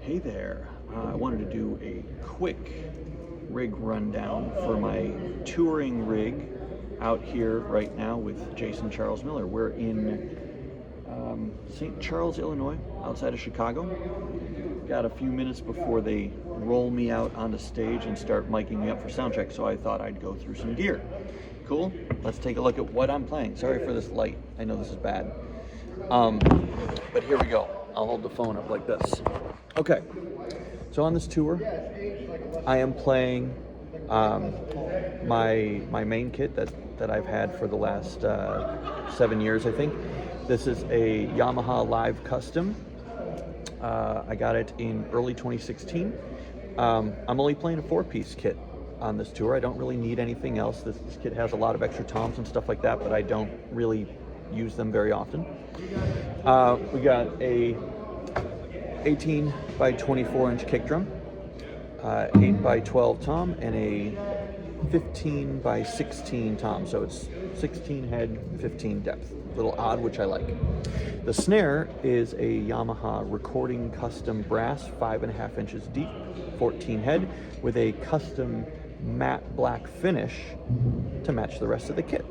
Hey there, I wanted to do a quick rig rundown for my touring rig out here right now with Jason Charles Miller. We're in St. Charles, Illinois, outside of Chicago. Got a few minutes before they roll me out onto stage and start miking me up for sound check, so I thought I'd go through some gear. Cool? Let's take a look at what I'm playing. Sorry for this light, I know this is bad. But here we go. I'll hold the phone up like this. Okay, so on this tour, I am playing my main kit that I've had for the last 7 years, I think. This is a Yamaha Live Custom. I got it in early 2016. I'm only playing a 4-piece kit on this tour. I don't really need anything else. This kit has a lot of extra toms and stuff like that, but I don't really use them very often. We got a 18 by 24 inch kick drum, 8 by 12 tom, and a 15 by 16 tom. So it's 16 head, 15 depth. A little odd, which I like. The snare is a Yamaha Recording Custom Brass, 5.5 inches deep, 14 head, with a custom matte black finish to match the rest of the kit.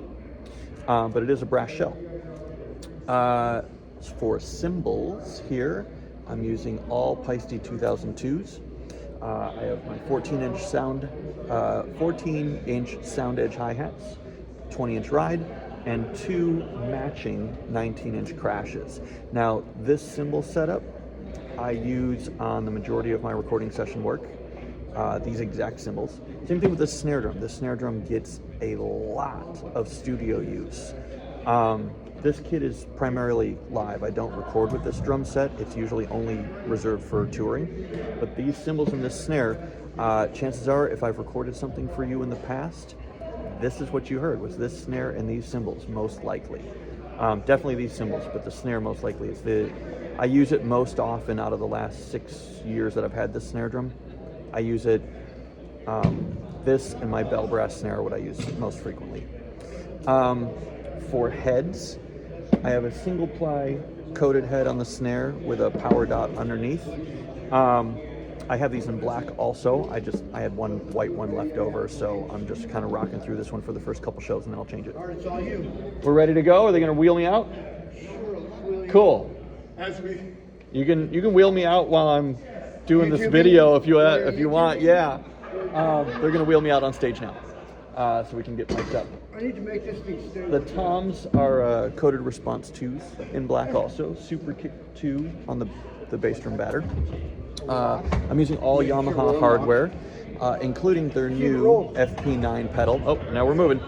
But it is a brass shell. For cymbals here, I'm using all Paiste 2002s. I have my 14-inch sound edge hi-hats, 20-inch ride, and 2 matching 19-inch crashes. Now, this cymbal setup I use on the majority of my recording session work. These exact cymbals. Same thing with the snare drum. The snare drum gets a lot of studio use. This kit is primarily live. I don't record with this drum set. It's usually only reserved for touring. But these cymbals and this snare, chances are, if I've recorded something for you in the past, this is what you heard, was this snare and these cymbals, most likely. Definitely these cymbals, but the snare most likely. I use it most often out of the last 6 years that I've had this snare drum. I use it, this and my bell brass snare are what I use most frequently. For heads, I have a single ply coated head on the snare with a power dot underneath. I have these in black also. I had one white one left over, so I'm just kind of rocking through this one for the first couple shows, and then I'll change it. All right, it's all you. We're ready to go? Are they going to wheel me out? Sure, let's wheel you. Cool. As we... You can wheel me out while I'm doing this video if you want. Yeah. They're going to wheel me out on stage now, so we can get mic'd up. I need to make this thing stay. The toms are coated response 2s in black also. SuperKick II on the bass drum batter. I'm using all Yamaha hardware, including their new FP9 pedal. Oh, now we're moving.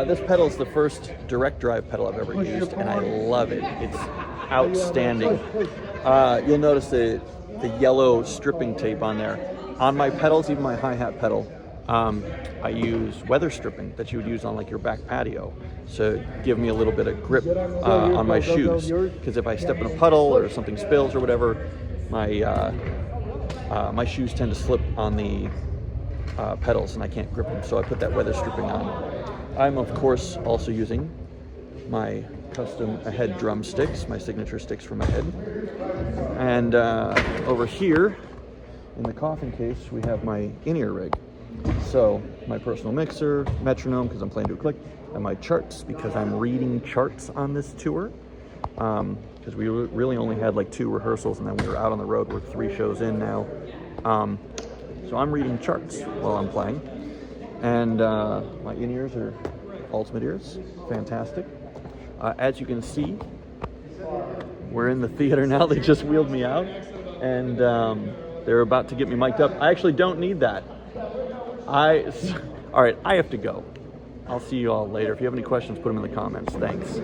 This pedal is the first direct drive pedal I've ever used, and I love it. It's outstanding. You'll notice the yellow stripping tape on there. On my pedals, even my hi-hat pedal, I use weather stripping that you would use on like your back patio, so give me a little bit of grip on my shoes, because if I step in a puddle or something spills or whatever, my shoes tend to slip on the pedals and I can't grip them, so I put that weather stripping on. I'm of course also using my custom head drumsticks, my signature sticks for my head. And over here in the coffin case we have my in-ear rig. So my personal mixer, metronome because I'm playing to a click, and my charts because I'm reading charts on this tour. Because we really only had like 2 rehearsals and then we were out on the road. We're 3 shows in now. So I'm reading charts while I'm playing. And my in-ears are ultimate ears, fantastic. As you can see, we're in the theater now. They just wheeled me out and they're about to get me mic'd up. I actually don't need that. All right, I have to go. I'll see you all later. If you have any questions, put them in the comments. Thanks.